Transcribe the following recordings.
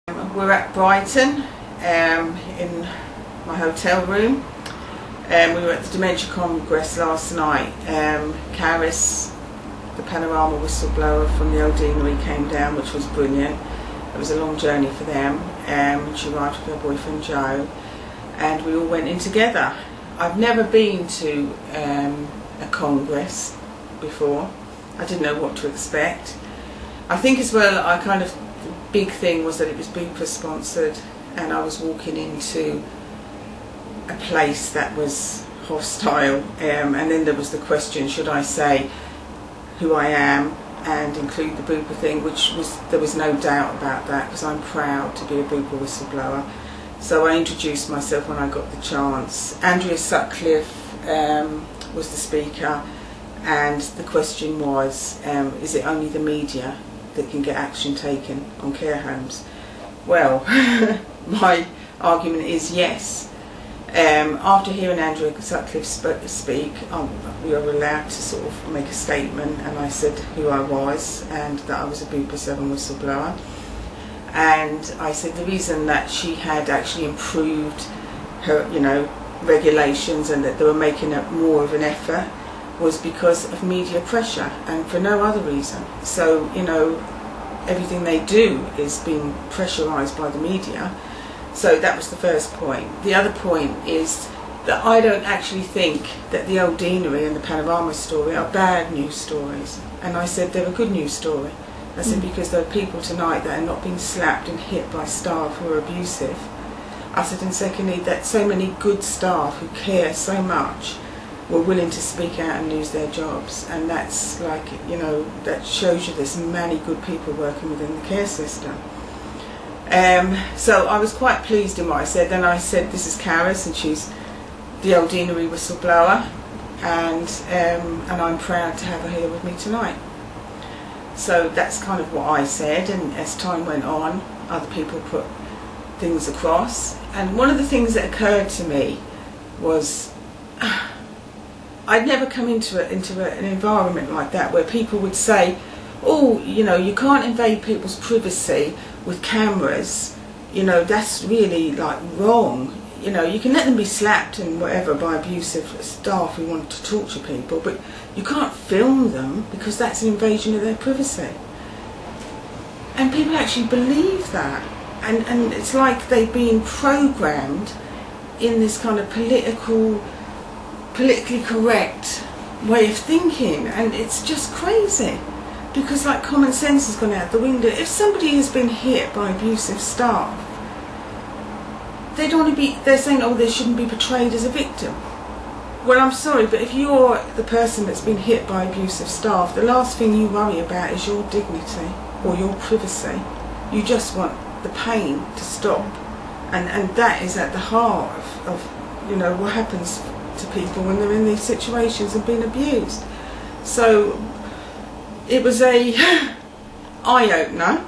We're at Brighton in my hotel room. We were at the Dementia Congress last night. Caris, the panorama whistleblower from the old deanery, came down, which was brilliant. It was a long journey for them. She arrived with her boyfriend Joe, and we all went in together. I've never been to a congress before. I didn't know what to expect. I think as well, the big thing was that it was Bupa sponsored, and I was walking into a place that was hostile, and then there was the question, should I say who I am and include the Bupa thing, there was no doubt about that, because I'm proud to be a Bupa whistleblower. So I introduced myself when I got the chance. Andrea Sutcliffe was the speaker, and the question was, is it only the media that can get action taken on care homes? Well, my argument is yes. After hearing Andrea Sutcliffe speak, we were allowed to sort of make a statement, and I said who I was and that I was a Bupa 7 whistleblower. And I said the reason that she had actually improved her, regulations, and that they were making more of an effort, was because of media pressure and for no other reason. So, everything they do is being pressurised by the media. So that was the first point. The other point is that I don't actually think that the old deanery and the panorama story are bad news stories. And I said they're a good news story. I said because there are people tonight that are not being slapped and hit by staff who are abusive. I said, and secondly, that so many good staff who care so much were willing to speak out and lose their jobs, and that's like, that shows you there's many good people working within the care system. So I was quite pleased in what I said. Then I said, this is Caris, and she's the old deanery whistleblower, and I'm proud to have her here with me tonight. So that's kind of what I said, and as time went on, other people put things across. And one of the things that occurred to me was, I'd never come into an environment like that where people would say, oh, you can't invade people's privacy with cameras, that's really like wrong. You can let them be slapped and whatever by abusive staff who want to torture people, but you can't film them because that's an invasion of their privacy. And people actually believe that, and it's like they've been programmed in this kind of politically correct way of thinking, and it's just crazy, because like common sense has gone out the window. If somebody has been hit by abusive staff, they're saying, oh, they shouldn't be portrayed as a victim. Well, I'm sorry, but if you're the person that's been hit by abusive staff, the last thing you worry about is your dignity or your privacy. You just want the pain to stop, and that is at the heart of what happens to people when they're in these situations and being abused. So it was a eye-opener,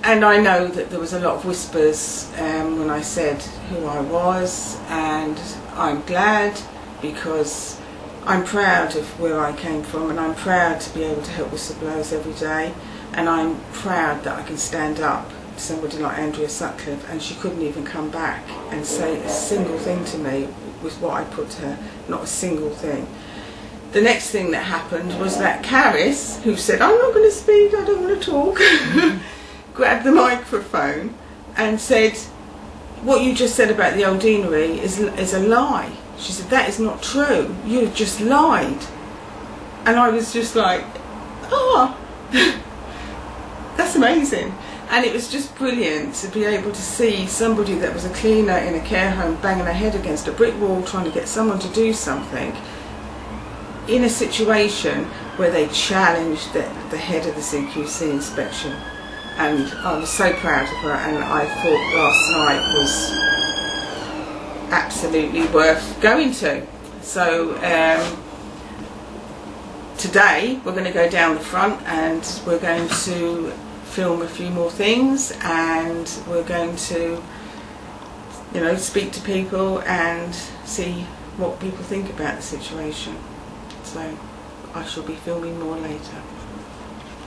and I know that there was a lot of whispers when I said who I was, and I'm glad, because I'm proud of where I came from, and I'm proud to be able to help whistleblowers every day, and I'm proud that I can stand up to somebody like Andrea Sutcliffe, and she couldn't even come back and say a single thing to me with what I put to her, not a single thing. The next thing that happened was that Caris, who said, I'm not going to speak, I don't want to talk, grabbed the microphone and said, what you just said about the old deanery is a lie. She said, that is not true, you've just lied. And I was just like, that's amazing. And it was just brilliant to be able to see somebody that was a cleaner in a care home banging her head against a brick wall trying to get someone to do something, in a situation where they challenged the head of the CQC inspection. And I was so proud of her, and I thought last night was absolutely worth going to. So today we're going to go down the front, and we're going to film a few more things, and we're going to speak to people and see what people think about the situation. So I shall be filming more later.